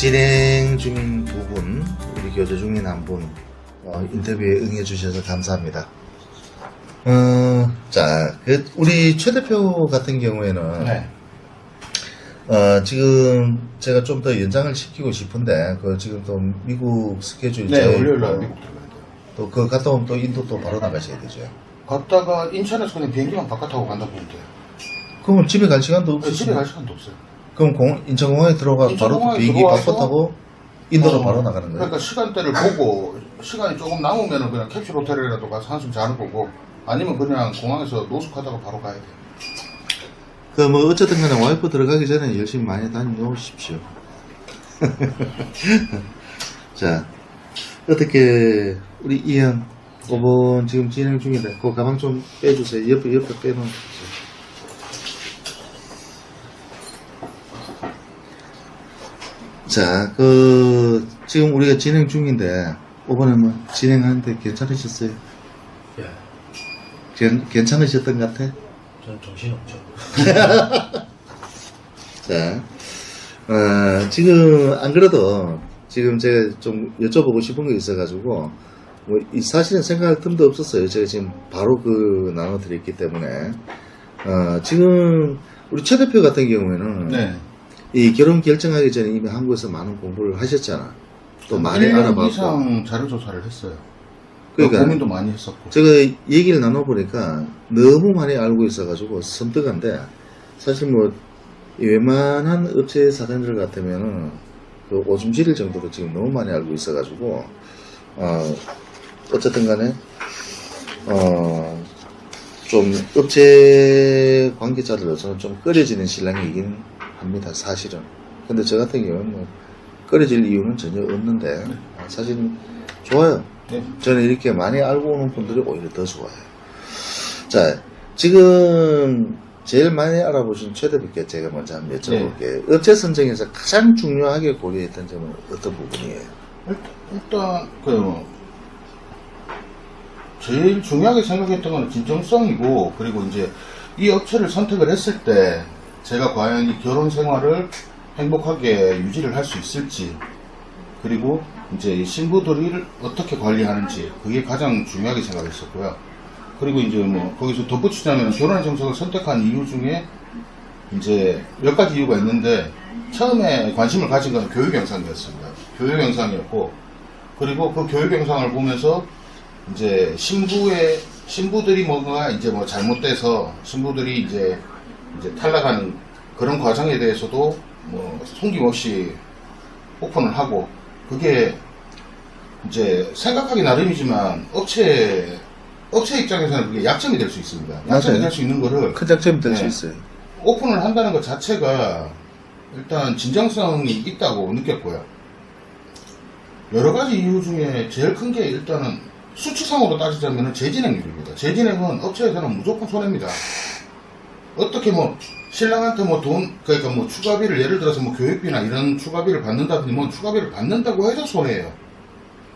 진행 중인 두 분, 우리 교제 중인 한 분, 인터뷰에 응해주셔서 감사합니다. 자, 우리 최 대표 같은 경우에는, 네. 지금 제가 좀 더 연장을 시키고 싶은데, 지금 또 미국 스케줄 네, 월요일날 미국 들어가야 돼요. 또 갔다 오면 또 인도 또 바로 나가셔야 되죠. 갔다가 인천에서 그냥 비행기만 바깥하고 간다 보면 돼요. 그럼 집에 갈 시간도 없으시죠? 집에 갈 시간도 없어요. 그럼 인천공항에 들어가 바로 또 인천공항에 비행기 들어와서 바꿔 타고 인도로 바로 나가는 거예요? 그러니까 시간대를 보고 시간이 조금 남으면 그냥 캡슐 호텔이라도 가서 한숨 자는 거고, 아니면 그냥 공항에서 노숙하다가 바로 가야 돼요. 뭐 어쨌든 간에 와이프 들어가기 전에 열심히 많이 다녀오십시오. 자, 어떻게 우리 이현 5번 지금 진행 중인데 그 가방 좀 빼주세요. 옆에 빼놓으십시오. 자, 지금 우리가 진행 중인데 5번에 뭐 진행하는데 괜찮으셨어요? 예, 괜찮으셨던 것 같아? 저는 정신없죠. 자, 지금 안 그래도 지금 제가 좀 여쭤보고 싶은 게 있어가지고 사실은 생각할 틈도 없었어요. 제가 지금 바로 나눠드렸기 때문에 지금 우리 최 대표 같은 경우에는 네. 이 결혼 결정하기 전에 이미 한국에서 많은 공부를 하셨잖아. 또 많이 1년 알아봤고. 이상 자료 조사를 했어요. 그러니까 고민도 많이 했었고. 제가 얘기를 나눠보니까 너무 많이 알고 있어가지고 섬뜩한데, 사실 이 웬만한 업체 사장들 같으면은 오줌 지릴 정도로 지금 너무 많이 알고 있어가지고 어쨌든 간에 좀 업체 관계자들로서는 좀 꺼려지는 신랑이긴 합니다, 사실은. 근데 저 같은 경우는 꺼려질 이유는 전혀 없는데 사실 좋아요. 네. 저는 이렇게 많이 알고 오는 분들이 오히려 더 좋아요. 자, 지금 제일 많이 알아보신 최 대표께 제가 먼저 한번 여쭤볼게요. 업체 선정에서 가장 중요하게 고려했던 점은 어떤 부분이에요? 일단 제일 중요하게 생각했던 건 진정성이고, 그리고 이제 이 업체를 선택을 했을 때 제가 과연 이 결혼 생활을 행복하게 유지를 할 수 있을지, 그리고 이제 이 신부들을 어떻게 관리하는지, 그게 가장 중요하게 생각했었고요. 그리고 이제 거기서 덧붙이자면 결혼의 정석을 선택한 이유 중에 이제 몇 가지 이유가 있는데, 처음에 관심을 가진 건 교육 영상이었습니다. 교육 영상이었고, 그리고 그 교육 영상을 보면서 이제 신부들이 뭔가 이제 잘못돼서 신부들이 이제 탈락하는 그런 과정에 대해서도 숨김없이 오픈을 하고, 그게 이제 생각하기 나름이지만 업체 입장에서는 그게 약점이 될 수 있습니다. 약점이 맞아요. 될 수 있는 거를 큰 장점이 될 수 네. 있어요. 오픈을 한다는 것 자체가 일단 진정성이 있다고 느꼈고요. 여러 가지 이유 중에 제일 큰 게 일단은 수치상으로 따지자면 재진행률입니다. 재진행은 업체에서는 무조건 손해입니다. 어떻게 신랑한테 그러니까 추가비를, 예를 들어서 교육비나 이런 추가비를 받는다든지 추가비를 받는다고 해도 손해예요.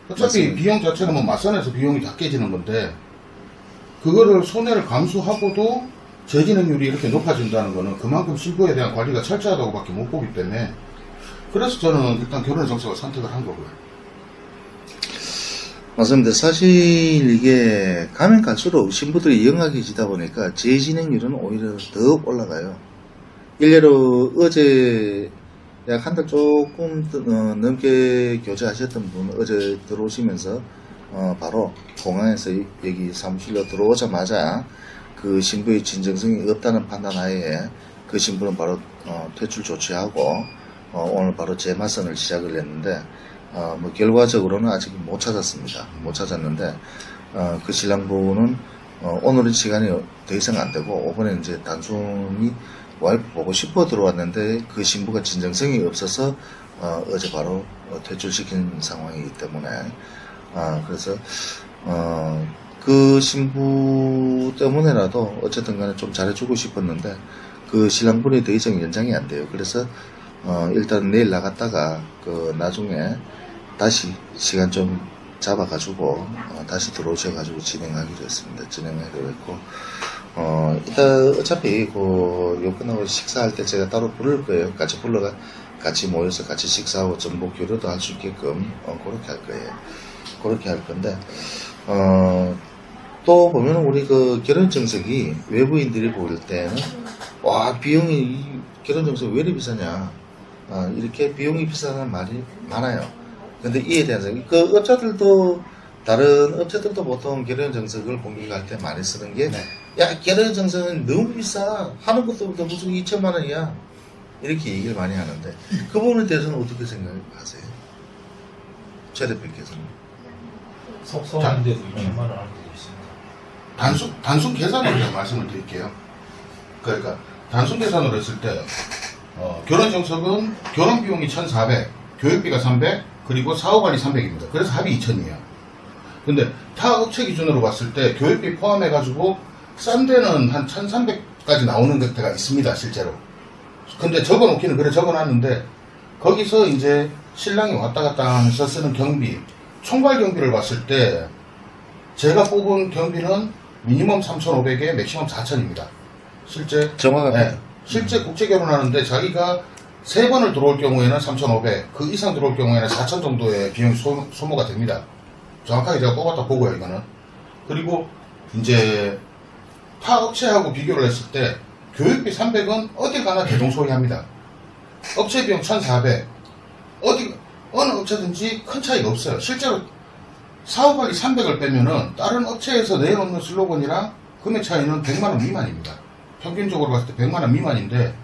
어차피 맞습니다. 비용 자체는 맞선에서 비용이 다 깨지는 건데, 그거를 손해를 감수하고도 재진행률이 이렇게 높아진다는 거는 그만큼 신부에 대한 관리가 철저하다고 밖에 못 보기 때문에, 그래서 저는 일단 결혼의 정석을 선택을 한 거고요. 맞습니다. 사실 이게 가면 갈수록 신부들이 영악해지다 보니까 재진행률은 오히려 더 올라가요. 일례로 어제 약 한 달 조금 넘게 교제하셨던 분 어제 들어오시면서 바로 공항에서 여기 사무실로 들어오자마자 그 신부의 진정성이 없다는 판단 하에 그 신부는 바로 퇴출 조치하고 오늘 바로 재마선을 시작을 했는데, 결과적으로는 아직 못 찾았습니다. 못 찾았는데, 그 신랑부는, 오늘은 시간이 더 이상 안 되고, 5번에 이제 단순히 와이프 보고 싶어 들어왔는데, 그 신부가 진정성이 없어서, 어제 바로 퇴출시킨 상황이기 때문에, 그래서, 그 신부 때문에라도 어쨌든 간에 좀 잘해주고 싶었는데, 그 신랑분이 더 이상 연장이 안 돼요. 그래서, 일단 내일 나갔다가, 나중에, 다시 시간 좀 잡아가지고 다시 들어오셔가지고 진행하기로 했습니다. 진행하기로 했고 일단 어차피 요 끝나고 식사할 때 제가 따로 부를 거예요. 같이 같이 모여서 같이 식사하고 정보 교류도 할 수 있게끔 그렇게 할 거예요. 그렇게 할 건데 또 보면 우리 그 결혼 정석이 외부인들이 보일 때는 와 비용이 이 결혼 정석 왜 이렇게 비싸냐 이렇게 비용이 비싸다는 말이 많아요. 근데 이에 대해서 그 업자들도 다른 업체들도 보통 결혼 정석을 공개할 때 많이 쓰는 게 야 결혼 정석은 너무 비싸 하는 것도 무슨 2천만 원이야 이렇게 얘기를 많이 하는데 그 부분에 대해서는 어떻게 생각하세요? 최 대표께서는 속성인데도 2천만 원 하는 데도 있습니다. 단순 계산으로 제가 말씀을 드릴게요. 그러니까 단순 계산으로 했을 때 결혼 정석은 결혼 비용이 1,400, 교육비가 300, 그리고 사후관리 300입니다. 그래서 합이 2,000이에요. 근데 타 업체 기준으로 봤을 때 교육비 포함해가지고 싼 데는 한 1,300까지 나오는 데가 있습니다, 실제로. 근데 적어놓기는 그래 적어놨는데 거기서 이제 신랑이 왔다 갔다 하면서 쓰는 경비, 총괄 경비를 봤을 때 제가 뽑은 경비는 미니멈 3,500에 맥시멈 4,000입니다. 실제 정확합니다. 실제 국제 결혼하는데 자기가 3번을 들어올 경우에는 3,500, 그 이상 들어올 경우에는 4,000 정도의 비용이 소모가 됩니다. 정확하게 제가 뽑았다 보고요, 이거는. 그리고 이제 타 업체하고 비교를 했을 때 교육비 300은 어딜 가나 대동소이합니다. 업체 비용 1,400, 어느 업체든지 큰 차이가 없어요. 실제로 사후관리 300을 빼면은 다른 업체에서 내놓는 슬로건이랑 금액 차이는 100만원 미만입니다. 평균적으로 봤을 때 100만원 미만인데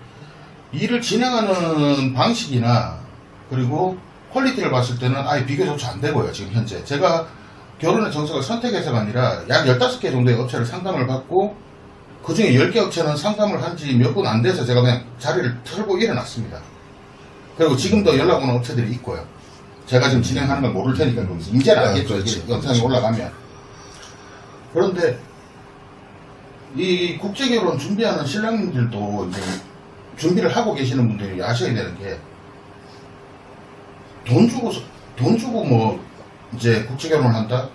일을 진행하는 방식이나 그리고 퀄리티를 봤을 때는 아예 비교조차 안 되고요. 지금 현재 제가 결혼의 정석을 선택해서가 아니라 약 15개 정도의 업체를 상담을 받고 그 중에 10개 업체는 상담을 한 지 몇 분 안 돼서 제가 그냥 자리를 털고 일어났습니다. 그리고 지금도 연락 오는 업체들이 있고요. 제가 지금 진행하는 걸 모를 테니까 거기서 이제는 알겠죠. 그렇지. 이게 영상이 올라가면. 그런데 이 국제결혼 준비하는 신랑님들도 이제 준비를 하고 계시는 분들이 아셔야 되는 게 돈 주고 뭐 이제 국제결혼을 한다?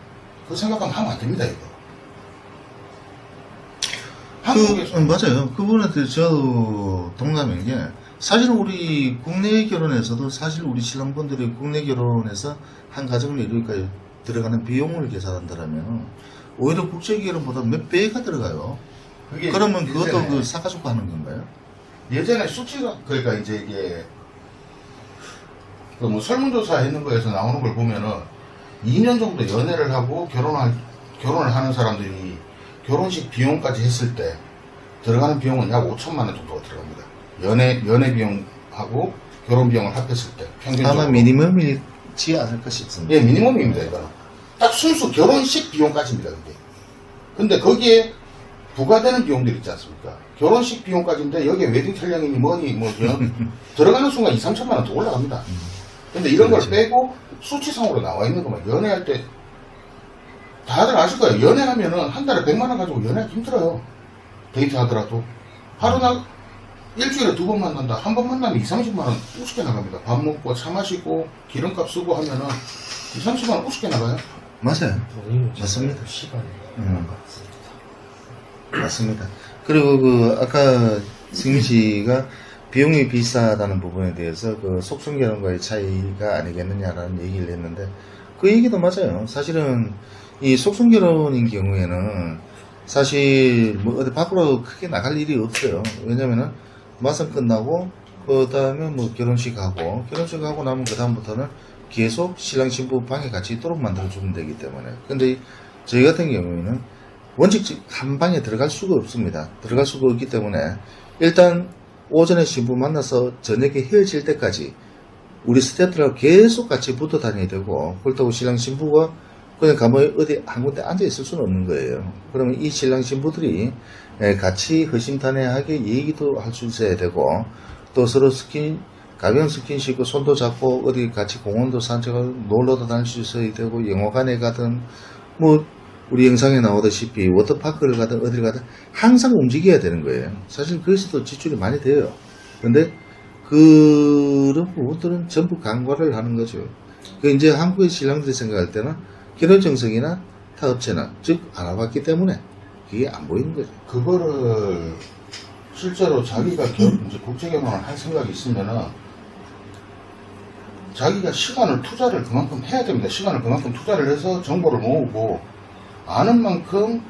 그 생각하면 하면 안 됩니다, 이거. 한국에서 맞아요. 그 부분에 대해서 저도 동감인 게 사실 우리 국내 결혼에서도 사실 우리 신랑분들이 국내 결혼에서 한 가정을 이루기까지 들어가는 비용을 계산한다면 오히려 국제 결혼보다 몇 배가 들어가요. 그러면 그것도 그 사가지고 하는 건가요? 예전에 수치가 그러니까 이제 이게 그 뭐 설문조사 했는 거에서 나오는 걸 보면은 2년 정도 연애를 하고 결혼을 하는 사람들이 결혼식 비용까지 했을 때 들어가는 비용은 약 5천만 원 정도가 들어갑니다. 연애 비용하고 결혼 비용을 합했을 때 평균적으로. 아마 미니멈이지 않을까 싶습니다. 예, 미니멈입니다, 이거는. 딱 순수 결혼식 비용까지입니다, 그게. 근데 거기에 부과되는 비용들이 있지 않습니까? 결혼식 비용까지인데 여기에 웨딩 촬영이니 뭐니 뭐 들어가는 순간 2, 3천만 원 더 올라갑니다. 근데 이런 그렇죠. 걸 빼고 수치상으로 나와 있는 것만 연애할 때 다들 아실 거예요. 연애하면은 한 달에 100만 원 가지고 연애하기 힘들어요. 데이트 하더라도. 일주일에 2번 만난다. 한 번 만나면 2, 30만 원 우습게 나갑니다. 밥 먹고 차 마시고 기름값 쓰고 하면은 2, 30만 원 우습게 나가요. 맞아요. 본인은 맞습니다. 시간이 음. 것 같습니다. 맞습니다. 그리고 그 아까 승민 씨가 비용이 비싸다는 부분에 대해서 그 속성결혼과의 차이가 아니겠느냐라는 얘기를 했는데 그 얘기도 맞아요. 사실은 이 속성결혼인 경우에는 사실 뭐 어디 밖으로 크게 나갈 일이 없어요. 왜냐면은 마സം 끝나고 그 다음에 뭐 결혼식하고 나면 그 다음부터는 계속 신랑 신부 방에 같이 있도록 만들어주면 되기 때문에. 근데 저희 같은 경우에는 원칙 한 방에 들어갈 수가 없습니다. 들어갈 수가 없기 때문에 일단 오전에 신부 만나서 저녁에 헤어질 때까지 우리 스태프들하고 계속 같이 붙어 다녀야 되고 그렇다고 신랑 신부가 그냥 가만히 어디 한 군데 앉아 있을 수는 없는 거예요. 그러면 이 신랑 신부들이 같이 허심탄회하게 얘기도 할 수 있어야 되고 또 서로 가벼운 스킨십고 손도 잡고 어디 같이 공원도 산책하고 놀러도 다닐 수 있어야 되고 영화관에 가든 뭐 우리 영상에 나오다시피 워터파크를 가든 어디를 가든 항상 움직여야 되는 거예요. 사실 거기서도 지출이 많이 돼요. 근데 그런 부분들은 전부 간과를 하는 거죠. 그 이제 한국의 신랑들이 생각할 때는 결혼정석이나 타업체나 즉 안 와봤기 때문에 그게 안 보이는 거죠. 그거를 실제로 자기가 이제 국제결혼을 할 생각이 있으면은 자기가 시간을 투자를 그만큼 해야 됩니다. 시간을 그만큼 투자를 해서 정보를 모으고 아는 만큼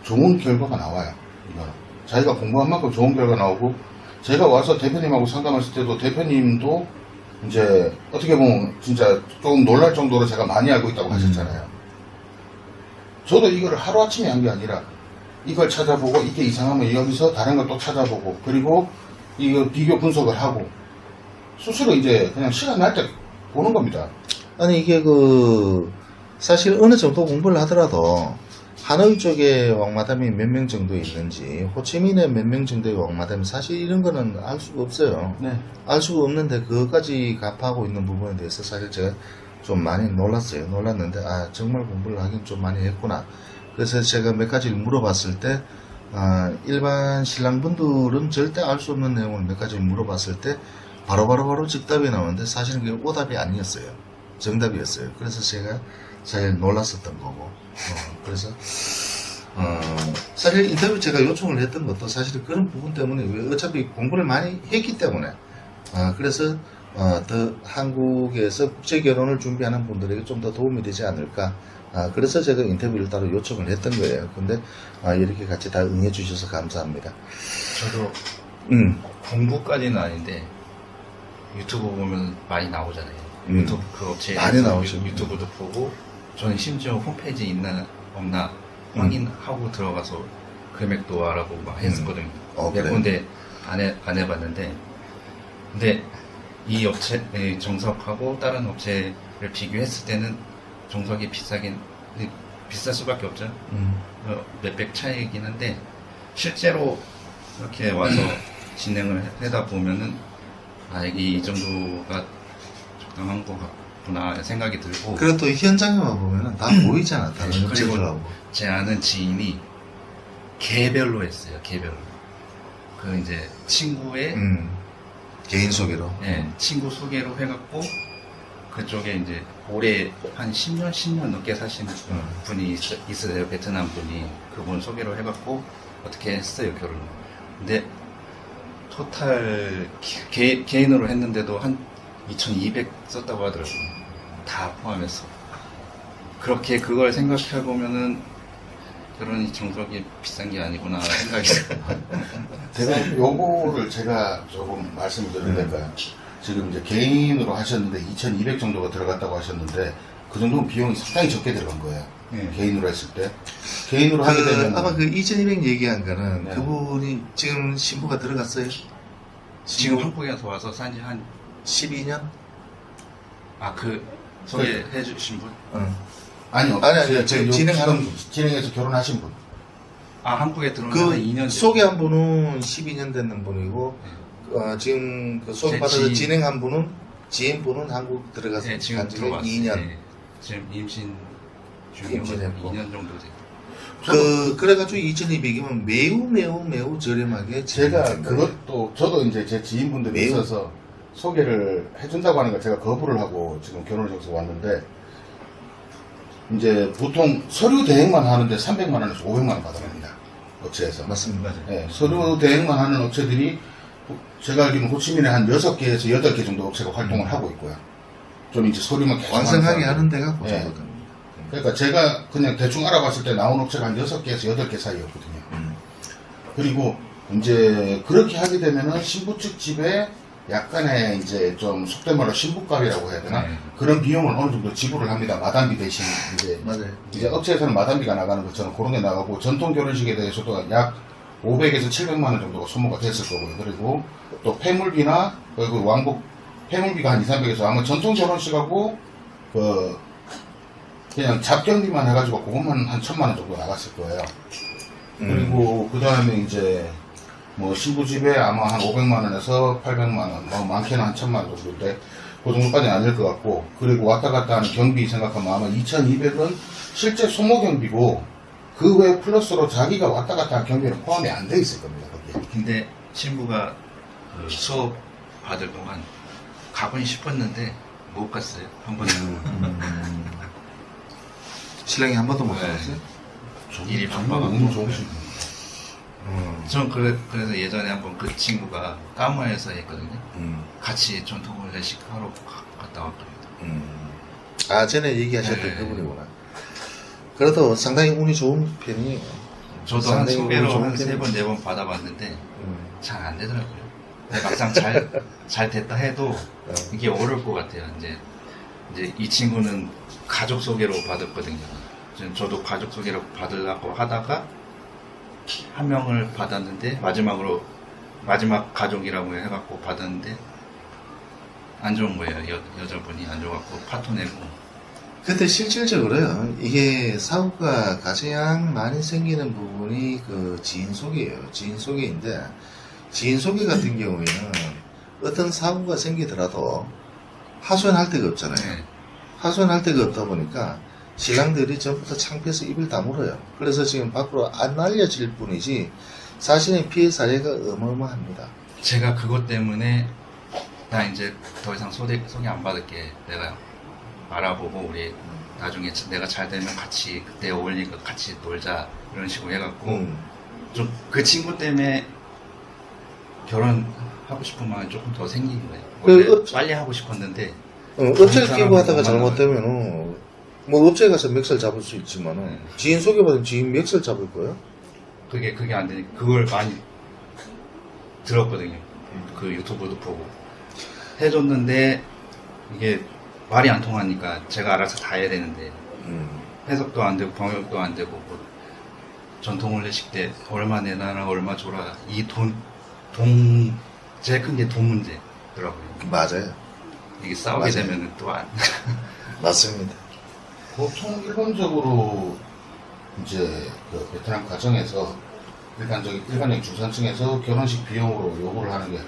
좋은 결과가 나와요. 이거는. 자기가 공부한 만큼 좋은 결과 나오고 제가 와서 대표님하고 상담했을 때도 대표님도 이제 어떻게 보면 진짜 조금 놀랄 정도로 제가 많이 알고 있다고 하셨잖아요. 저도 이거를 하루아침에 한 게 아니라 이걸 찾아보고 이게 이상하면 여기서 다른 걸 또 찾아보고 그리고 이거 비교 분석을 하고 스스로 이제 그냥 시간 날 때 보는 겁니다. 아니 이게 사실 어느 정도 공부를 하더라도 하노이 쪽에 왕마담이 몇 명 정도 있는지 호치민에 몇 명 정도의 왕마담이 사실 이런 거는 알 수가 없어요. 네. 알 수가 없는데 그것까지 갑하고 있는 부분에 대해서 사실 제가 좀 많이 놀랐어요. 놀랐는데 아 정말 공부를 하긴 좀 많이 했구나. 그래서 제가 몇 가지를 물어봤을 때 일반 신랑분들은 절대 알 수 없는 내용을 몇 가지를 물어봤을 때 바로 즉답이 나오는데 사실은 그게 오답이 아니었어요. 정답이었어요. 그래서 제가 제일 놀랐었던 거고. 그래서 사실 인터뷰 제가 요청을 했던 것도 사실 그런 부분 때문에 왜 어차피 공부를 많이 했기 때문에 그래서 더 한국에서 국제 결혼을 준비하는 분들에게 좀 더 도움이 되지 않을까. 그래서 제가 인터뷰를 따로 요청을 했던 거예요. 근데 이렇게 같이 다 응해 주셔서 감사합니다. 저도 공부까지는 아닌데 유튜브 보면 많이 나오잖아요. 유튜브 그 업체에 많이 나오죠. 유튜브도 보고 저는 심지어 홈페이지 있나 없나 확인하고 들어가서 금액도 알아보고 막 했었거든요. 몇 그래요? 군데 안 해봤는데 근데 이 업체 정석하고 다른 업체를 비교했을 때는 정석이 비쌀 수밖에 없죠. 몇백 차이긴 한데 실제로 이렇게 와서 진행을 하다 보면은 이게 이 정도가 적당한 것 같구나 생각이 들고 그리고 또 현장에 와보면 다 보이잖아. 다른 그리고 업체들하고. 제 아는 지인이 개별로 했어요. 개별로 그 이제 친구의 개인 소개로. 친구 소개로 해갖고 그쪽에 이제 올해 한 10년 넘게 사시는 분이 있으세요. 베트남 분이 그분 소개로 해갖고 어떻게 했어요 결혼을. 근데 토탈 개인으로 했는데도 한 2,200 썼다고 하더라고요. 다 포함해서. 그렇게 그걸 생각해 보면은 결혼이 정석이 비싼 게 아니구나 생각이 들어요. 요거를 제가 조금 말씀을 드려도 될까요? 지금 이제 개인으로 하셨는데 2,200 정도가 들어갔다고 하셨는데 그 정도면 비용이 상당히 적게 들어간 거예요. 개인으로 했을 때. 개인으로 하게 되면 아마 2,200 얘기한 거는 네. 그분이 지금 신부가 들어갔어요? 지금 한국에서 와서 산지 한 12년? 그 소개해 주신 분? 아니요. 아니, 지금 진행하는 분. 진행해서 결혼하신 분. 한국에 들어온 지 한 2년 소개한 분은 12년 됐는 분이고 지금 그 소개받아서 지인. 진행한 분은 지인분은 한국 들어가서 네, 지금 간 지가 들어왔어요. 2년. 네, 지금 임신 임신했고. 2년 정도 됐고. 그래가지고 2,200이면 매우 저렴하게 제가 진행된 거예요. 그것도 저도 이제 제 지인분들이 매우. 있어서 소개를 해준다고 하는 걸 제가 거부를 하고 지금 결혼식에서 왔는데 이제 보통 서류 대행만 하는데 300만 원에서 500만 원 받아갑니다. 업체에서. 맞습니다. 네, 서류 대행만 하는 업체들이 제가 알기로는 호치민에 한 6개에서 8개 정도 업체가 활동을 하고 있고요. 좀 이제 서류만 계속 완성하게 사람들. 하는 데가 그 네. 정도입니다. 그러니까 제가 그냥 대충 알아봤을 때 나온 업체가 한 6개에서 8개 사이였거든요. 그리고 이제 그렇게 하게 되면은 신부 측 집에 약간의 이제 좀 속된 말로 신부값이라고 해야 되나? 네. 그런 비용을 어느 정도 지불을 합니다. 마담비 대신 맞아요. 이제 업체에서는 마담비가 나가는 것처럼 그런 게 나가고 전통 결혼식에 대해서도 약 500에서 700만 원 정도가 소모가 됐을 거고요. 그리고 또 폐물비나 그리고 왕복 폐물비가 한 2, 300에서 아마 전통 결혼식하고 그냥 잡경비만 해가지고 그것만 한 1,000만 원 정도 나갔을 거예요. 그리고 그 다음에 이제 뭐 신부 집에 아마 한 500만 원에서 800만 원, 뭐 많게는 한 1,000만 원 정도인데 그 정도까지는 아닐 것 같고 그리고 왔다 갔다 하는 경비 생각하면 아마 2,200은 실제 소모 경비고 그 외 플러스로 자기가 왔다 갔다 한 경비는 포함이 안 돼 있을 겁니다. 거기에. 근데 신부가 그 수업 받을 동안 가고는 싶었는데 못 갔어요. 한 번도. 신랑이 한 번도 못 네. 가봤어요? 일이 정말 바빠갖고. 운이 좋으신 분. 전 그래서 예전에 한번 그 친구가 까무에서 했거든요. 음. 같이 전통을 내식하러 갔다 왔거든요. 아, 전에 얘기하셨던 네. 그분이구나. 그래도 상당히 운이 좋은 편이에요. 저도 한 상당히 소개로 좋은 한 편이에요. 3번, 4번 받아봤는데 음. 잘 안 되더라고요. 근데 막상 잘 됐다 해도 이게 어려울 것 같아요. 이제 이 친구는 가족 소개로 받았거든요. 저도 가족 소개로 받으려고 하다가 한 명을 받았는데 마지막 가족이라고 해갖고 받았는데 안 좋은 거예요. 여자분이 안 좋아갖고 파토 내고. 근데 실질적으로요, 이게 사고가 가장 많이 생기는 부분이 그 지인 소개예요. 지인 소개인데, 지인 소개 같은 경우에는 어떤 사고가 생기더라도 하소연할 데가 없잖아요. 네. 하소연할 데가 없다 보니까 신랑들이 전부 다 창피해서 입을 다물어요. 그래서 지금 밖으로 안 알려질 뿐이지 사실은 피해 사례가 어마어마합니다. 제가 그것 때문에 나 이제 더 이상 소개 안 받을게. 내가 알아보고 우리 나중에 내가 잘 되면 같이 그때 어울리고 같이 놀자 이런 식으로 해갖고 좀 그 친구 때문에 결혼하고 싶은 마음이 조금 더 생긴 거예요. 원래 빨리 하고 싶었는데 업체를 사람이 끼고 하다가 너무 잘못되면은 뭐 업체 가서 멱살 잡을 수 있지만은 지인 소개받은 지인 멱살 잡을 거예요? 그게 안 되니까 그걸 많이 들었거든요. 그 유튜브도 보고 해줬는데 이게 말이 안 통하니까 제가 알아서 다 해야 되는데 해석도 안 되고 번역도 안 되고 뭐 전통혼례식 때 얼마 내놔라 얼마 줘라 이 제일 큰 게 돈 문제더라고요. 맞아요. 이게 싸우게 맞아요. 되면은 또 안. 맞습니다. 보통 일반적으로 이제 그 베트남 가정에서 일반적인 중산층에서 결혼식 비용으로 요구를 하는 게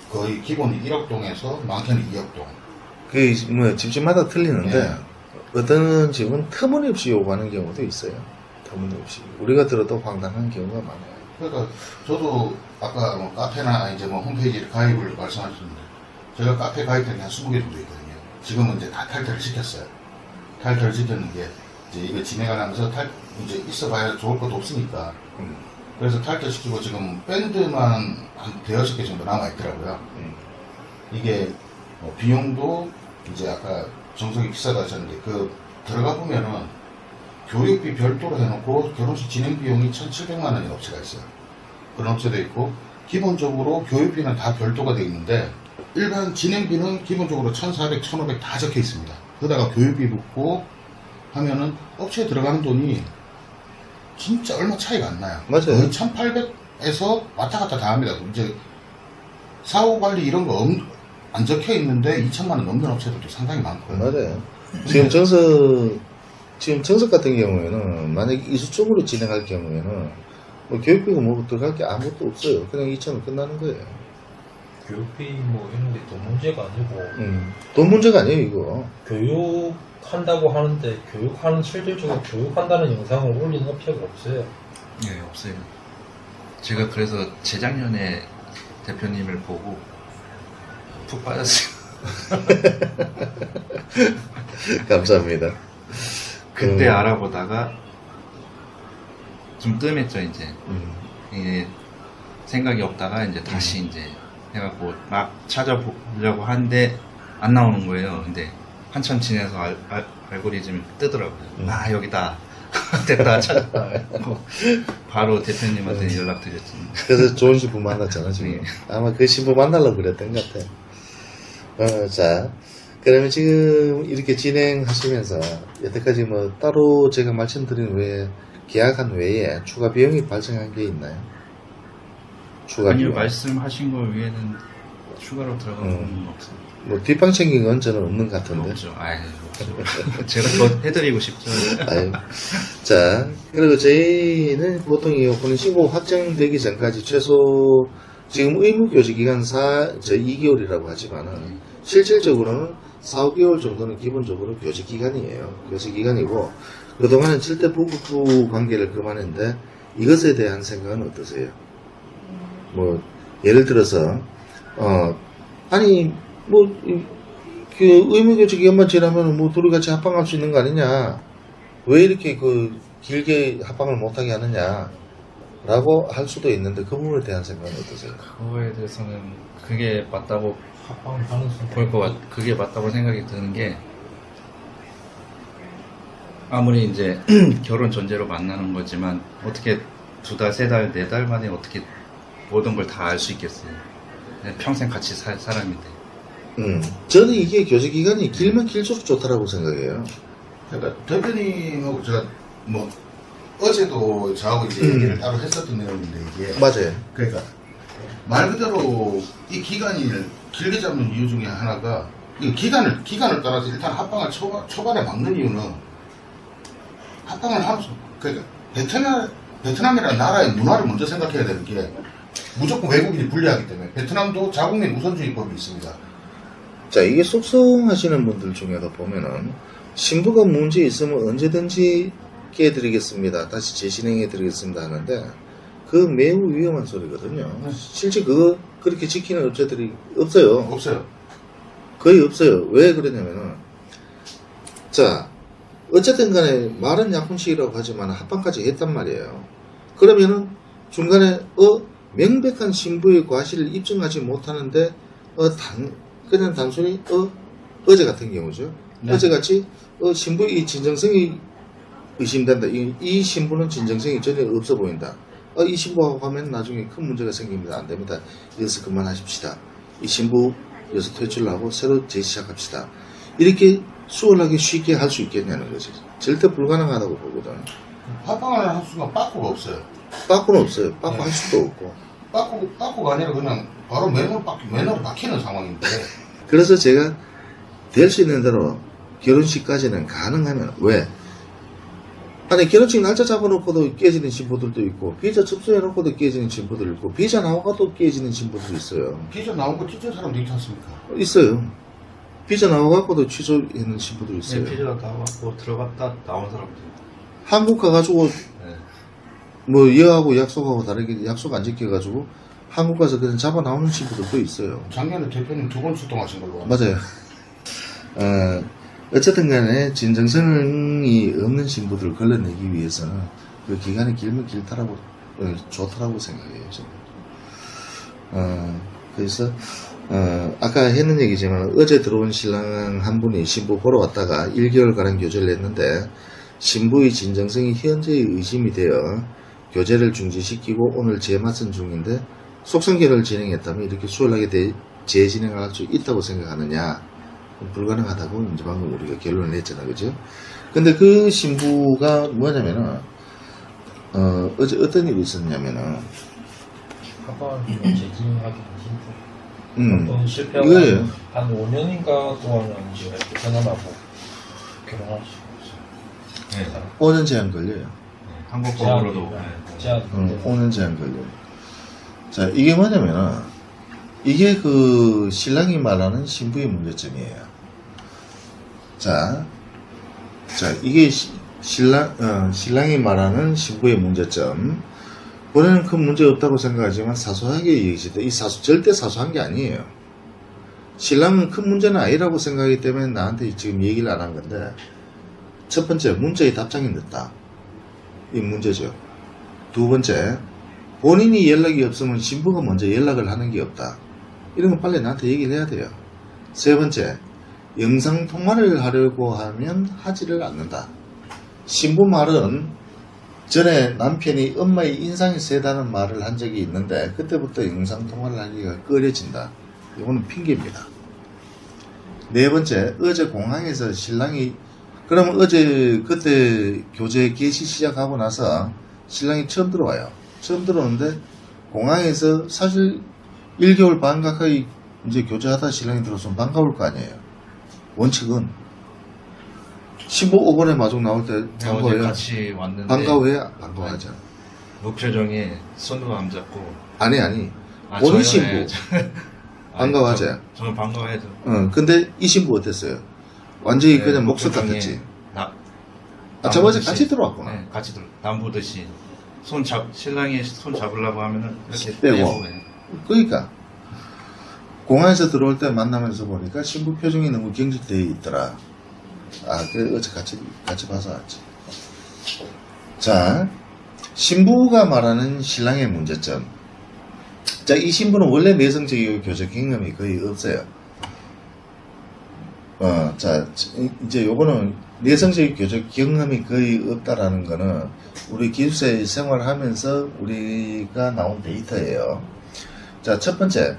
거의 기본이 1억 동에서 많게는 2억 동. 그 뭐 집집마다 틀리는데 네. 어떤 집은 터무니없이 요구하는 경우도 있어요. 터무니없이 우리가 들어도 황당한 경우가 많아요. 그러니까 저도 아까 뭐 카페나 이제 뭐 홈페이지 가입을 말씀하셨는데 제가 카페 가입된 게 한 20개 정도 있거든요. 지금은 이제 다 탈퇴를 시켰어요. 탈퇴를 시켰는 게 이제 이거 진행을 하면서 이제 있어봐야 좋을 것도 없으니까 그래서 탈퇴시키고 지금 밴드만 한 대여섯 개 정도 남아있더라고요. 이게 비용도 이제 아까 정석이 비싸다 하셨는데 그 들어가 보면은 교육비 별도로 해놓고 결혼식 진행 비용이 1,700만 원인 업체가 있어요. 그런 업체도 있고 기본적으로 교육비는 다 별도가 되어 있는데 일반 진행비는 기본적으로 1,400, 1,500 다 적혀 있습니다. 그러다가 교육비 붙고 하면은 업체에 들어가는 돈이 진짜 얼마 차이가 안 나요. 맞아요. 거의 1,800에서 왔다 갔다 다 합니다. 이제 사후 관리 이런 거 안 적혀 있는데 2천만 원 넘는 업체들도 상당히 많고요. 맞아요. 지금 정석 같은 경우에는 만약에 이수적으로 진행할 경우에는 뭐 교육비가 뭐 들어갈 게 아무것도 없어요. 그냥 2천원 끝나는 거예요. 교육비 뭐 이런 게 돈 문제가 아니고 돈 문제가 아니에요, 이거. 교육한다고 하는데 실질적으로 교육한다는 영상을 올리는 업체가 없어요. 네, 없어요. 제가 그래서 재작년에 대표님을 보고 푹 빠졌어요. 감사합니다. 그때 알아보다가 좀 뜸했죠, 이제. 이게 생각이 없다가 이제 다시 이제 해갖고 막 찾아보려고 하는데 안 나오는 거예요. 근데 한참 지내서 알고리즘이 뜨더라고요. 아, 여기다. 됐다. 바로 대표님한테 연락드렸지. 그래서 좋은 신부 만났잖아, 지금. 네. 아마 그 신부 만나려고 그랬던 것 같아. 자, 그러면 지금 이렇게 진행하시면서 여태까지 뭐 따로 제가 말씀드린 외에 계약한 외에 추가 비용이 발생한 게 있나요? 추가 아니요, 비용. 말씀하신 걸 위에는 추가로 들어간 건 없습니다. 뭐 뒷방 챙긴 건 저는 없는 것 같은데. 없죠. 아유, 없죠. 제가 더 해드리고 싶죠. 아유. 자, 그리고 저희는 보통 이 혼인 신고 확정되기 전까지 최소 지금 의무교직 기간 2개월이라고 하지만은 실질적으로는 4, 5개월 정도는 기본적으로 교직 기간이에요. 교직 기간이고 그동안은 절대 부부 관계를 그만했는데 이것에 대한 생각은 어떠세요? 뭐 예를 들어서 아니 뭐 그 의무교직 기간만 지나면 뭐 둘이 같이 합방할 수 있는 거 아니냐? 왜 이렇게 그 길게 합방을 못하게 하느냐? 라고 할 수도 있는데 그 부분에 대한 생각은 어떠세요? 그거에 대해서는 그게 맞다고 합방 가능성 그게 맞다고 생각이 드는 게 아무리 이제 결혼 전제로 만나는 거지만 어떻게 2달, 3달, 4달 만에 어떻게 모든 걸 다 알 수 있겠어요. 그냥 평생 같이 살 사람인데. 저는 이게 교제 기간이 길면 길수록 좋다라고 생각해요. 그러니까 대표님하고 제가 뭐 어제도 저하고 이제 얘기를 따로 했었던 내용인데 이게 맞아요. 그러니까 말 그대로 이 기간을 길게 잡는 이유 중에 하나가 이 기간을 따라서 일단 합방을 초반에 막는 이유는 합방을 하면서 그러니까 베트남이라는 나라의 문화를 먼저 생각해야 되는 게 무조건 외국인이 불리하기 때문에 베트남도 자국민 우선주의법이 있습니다. 자, 이게 속성하시는 분들 중에도 보면은 신부가 문제 있으면 언제든지 깨드리겠습니다. 다시 재신행해 드리겠습니다 하는데 그 매우 위험한 소리거든요. 실제 그렇게 지키는 업체들이 없어요. 없어요. 거의 없어요. 왜 그러냐면은 자, 어쨌든 간에 말은 약혼식이라고 하지만 합방까지 했단 말이에요. 그러면은 중간에 명백한 신부의 과실을 입증하지 못하는데 그냥 단순히 어제 같은 경우죠. 네. 어제같이 신부의 이 진정성이 의심된다. 이 신부는 진정성이 전혀 없어 보인다. 이 신부하고 하면 나중에 큰 문제가 생깁니다. 안 됩니다. 여기서 그만하십시다. 이 신부 여기서 퇴출하고 새로 재시작합시다. 이렇게 수월하게 쉽게 할 수 있겠냐는 거지. 절대 불가능하다고 보거든. 합방을 하는 순간 빠꾸가 없어요. 빠꾸는 없어요. 빠꾸 할 수도 없고. 빠꾸가 아니라 그냥 바로 매너로 박히는 상황인데 그래서 제가 될 수 있는 대로 결혼식까지는 가능하면 왜? 아니 결혼식 날짜 잡아놓고도 깨지는 신부들도 있고 비자 접수해놓고도 깨지는 신부들 있고 비자 나와가도 깨지는 신부들도 있어요. 비자 나온 거 찢은 사람도 있지 않습니까? 있어요. 비자 나와갖고도 취소하는 신부들 있어요. 피자 나왔고 들어갔다 나온 사람들. 한국 가가지고 네. 뭐 여하고 약속하고 다르게 약속 안 지켜가지고 한국 가서 그냥 잡아 나오는 신부들도 있어요. 작년에 대표님 2번 출동하신 걸로 알고 맞아요. 어쨌든 간에 진정성이 없는 신부들을 걸러내기 위해서는 그 기간이 길면 길다라고 좋다라고 생각해요. 저는. 그래서 아까 했는 얘기지만 어제 들어온 신랑 한 분이 신부 보러 왔다가 1개월가량 교제를 했는데 신부의 진정성이 현재의 의심이 되어 교제를 중지시키고 오늘 재맞선 중인데 속성결을 진행했다면 이렇게 수월하게 재진행을 할 수 있다고 생각하느냐? 불가능하다고 이제 방금 우리가 결론을 냈잖아, 그죠? 근데 그 신부가 뭐냐면은 어제 어떤 일이 있었냐면은 합방을 재진행하기 힘들고 한번 실패하고 이거예요. 한 5년인가 동안은 이제 베트남하고 결혼할 수 있어요. 네. 5년 제한 걸려요. 한국법으로도 제한. 5년 제한 걸려요. 자, 이게 뭐냐면은 이게 그 신랑이 말하는 신부의 문제점이에요. 자, 이게 신랑이 말하는 신부의 문제점. 본인은 큰 문제 없다고 생각하지만 사소하게 얘기했을 때, 절대 사소한 게 아니에요. 신랑은 큰 문제는 아니라고 생각하기 때문에 나한테 지금 얘기를 안 한 건데, 첫 번째, 문자의 답장이 늦다. 이 문제죠. 두 번째, 본인이 연락이 없으면 신부가 먼저 연락을 하는 게 없다. 이런 거 빨리 나한테 얘기를 해야 돼요. 세 번째, 영상통화를 하려고 하면 하지를 않는다. 신부 말은 전에 남편이 엄마의 인상이 세다는 말을 한 적이 있는데 그때부터 영상통화를 하기가 꺼려진다. 이거는 핑계입니다. 네 번째, 어제 공항에서 신랑이 그러면 그때 교제 개시 시작하고 나서 신랑이 처음 들어와요. 처음 들어오는데 공항에서 사실 1개월 반 가까이 이제 교제하다 신랑이 들어오면 반가울 거 아니에요. 원칙은 15번에 마중 나올 때 어제 반가워요. 같이 왔는데 반가워해야 반가워하잖아. 무표정에 손도 안 잡고 아니 본인 저요? 신부 네, 반가워하지. 저는 반가워해도 근데 이 신부 어땠어요? 완전히 네, 그냥 목소리 무표정에 같았지. 남부듯이. 저번에 같이 들어왔구나. 네, 같이 남부듯이 신랑이 손 잡으려고 하면은 이렇게 빼고. 네. 그러니까 공항에서 들어올 때 만나면서 보니까 신부 표정이 너무 경직되어 있더라. 그래 어제 같이 봐서 왔지. 자, 신부가 말하는 신랑의 문제점. 자, 이 신부는 원래 내성적이고 교제 경험이 거의 없어요. 자, 이제 요거는 내성적인 교제 경험이 거의 없다라는 거는 우리 기숙사에 생활하면서 우리가 나온 데이터예요. 자, 첫 번째.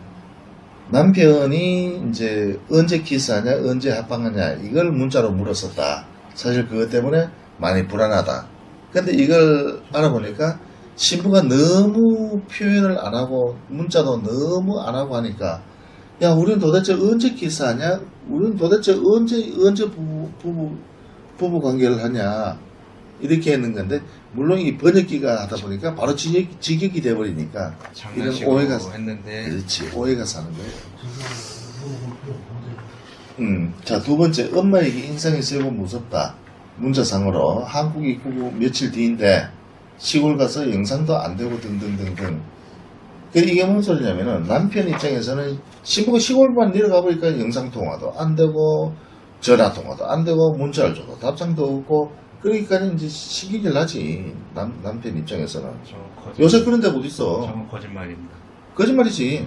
남편이 이제 언제 키스하냐, 언제 합방하냐, 이걸 문자로 물었었다. 사실 그것 때문에 많이 불안하다. 근데 이걸 알아보니까 신부가 너무 표현을 안 하고, 문자도 너무 안 하고 하니까, 야, 우리는 도대체 언제 키스하냐? 우리는 도대체 언제 부부 관계를 하냐? 이렇게 했는 건데, 물론 이 번역기가 하다 보니까 바로 직역이 돼버리니까, 이런 장난식으로 오해가, 했는데 그렇지, 오해가 사는 거예요. 자, 두 번째, 엄마에게 인상이 쓰이고 무섭다. 문자상으로 한국 입국 며칠 뒤인데 시골 가서 영상도 안 되고 등등등등. 이게 무슨 소리냐면은 남편 입장에서는 신부가 시골만 내려가 보니까 영상통화도 안 되고 전화통화도 안 되고 문자를 줘도 답장도 없고 그러니까 이제 시기질 나지. 남편 입장에서는. 요새 그런 데가 어딨어. 정말 거짓말입니다. 거짓말이지.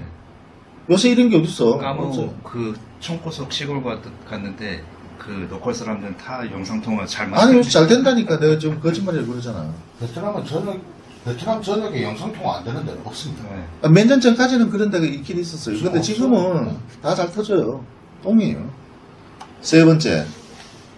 요새 이런 게 어딨어. 까먹고 그 청고속 시골 갔는데 그 로컬 사람들은 다 영상통화 잘 아니 요새 잘 된다니까. 내가 지금 거짓말이라고 그러잖아. 베트남 전역에 영상통화 안 되는 데는 없습니다. 네. 몇 년 전까지는 그런 데가 있긴 있었어요. 근데 지금은 다 잘 터져요. 똥이에요. 세 번째,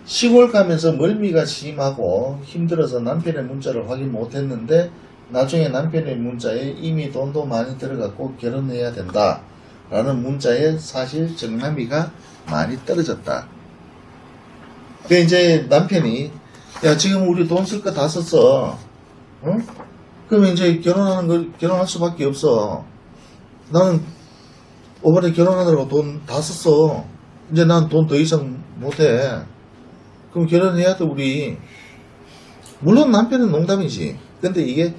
시골 가면서 멀미가 심하고 힘들어서 남편의 문자를 확인 못했는데 나중에 남편의 문자에 이미 돈도 많이 들어갔고 결혼해야 된다 라는 문자에 사실 정남이가 많이 떨어졌다. 그 이제 남편이 야 지금 우리 돈 쓸 거 다 썼어. 응? 그러면 이제 결혼할 수밖에 없어. 나는 이번에 결혼하느라고 돈 다 썼어. 이제 난 돈 더 이상 못해. 그럼 결혼해야 돼 우리. 물론 남편은 농담이지. 근데 이게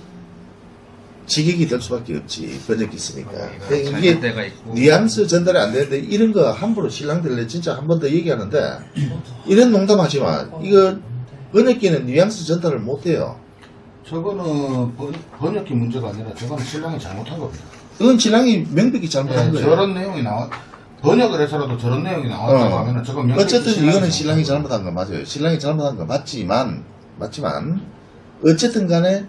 직역이 될 수밖에 없지. 번역기 있으니까. 이게 때가 있고 뉘앙스 전달이 안 되는데 이런 거 함부로 신랑들래 진짜 한 번 더 얘기하는데 이런 농담하지 마. 이거 번역기는 뉘앙스 전달을 못해요. 저거는 번역기 문제가 아니라 저거는 신랑이 잘못한 겁니다. 그건 신랑이 명백히 잘못한 거예요. 저런 내용이 번역을 해서라도 저런 내용이 나왔다고 하면은 저건 명백히 어쨌든 이거는 신랑이 잘못한 잘못한 거 맞아요. 신랑이 잘못한 거 맞지만 어쨌든 간에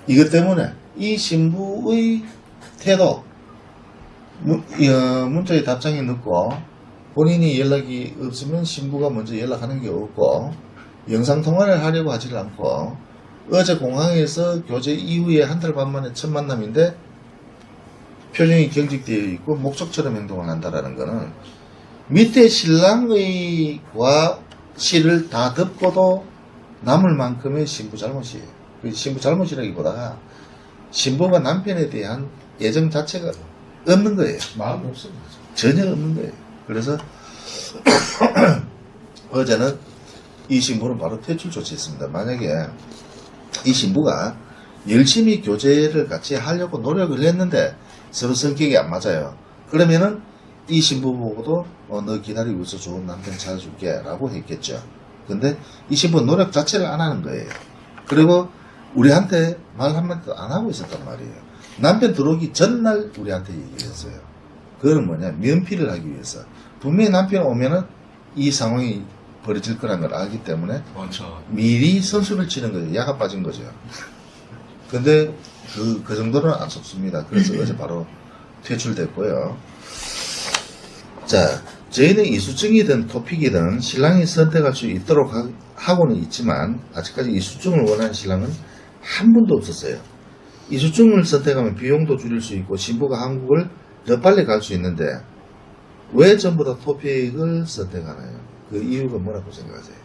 이것 때문에 이 신부의 태도 문자에 답장이 늦고 본인이 연락이 없으면 신부가 먼저 연락하는 게 없고 영상통화를 하려고 하지를 않고 어제 공항에서 교제 이후에 한 달 반 만에 첫 만남인데 표정이 경직되어 있고 목적처럼 행동을 한다라는 거는 밑에 신랑의 과실을 다 덮고도 남을 만큼의 신부 잘못이에요. 신부 잘못이라기보다 신부가 남편에 대한 애정 자체가 없는 거예요. 마음이 없습니다. 전혀 없는 거예요. 그래서 어제는 이 신부는 바로 퇴출 조치했습니다. 만약에 이 신부가 열심히 교제를 같이 하려고 노력을 했는데 서로 성격이 안 맞아요. 그러면은 이 신부 보고도 너 기다리고 있어 좋은 남편 찾아줄게 라고 했겠죠. 근데 이 신부는 노력 자체를 안 하는 거예요. 그리고 우리한테 말 한마디도 안 하고 있었단 말이에요. 남편 들어오기 전날 우리한테 얘기했어요. 그거는 뭐냐, 면피를 하기 위해서. 분명히 남편 오면은 이 상황이 벌어질 거라는 걸 알기 때문에 먼저 미리 선수를 치는 거죠. 야가 빠진 거죠. 근데 그 정도는 안 속습니다. 그래서 어제 바로 퇴출됐고요. 자, 저희는 이수증이든 토픽이든 신랑이 선택할 수 있도록 하고는 있지만 아직까지 이수증을 원하는 신랑은 한 분도 없었어요. 이수증을 선택하면 비용도 줄일 수 있고 신부가 한국을 더 빨리 갈 수 있는데 왜 전부 다 토픽을 선택하나요? 그 이유가 뭐라고 생각하세요?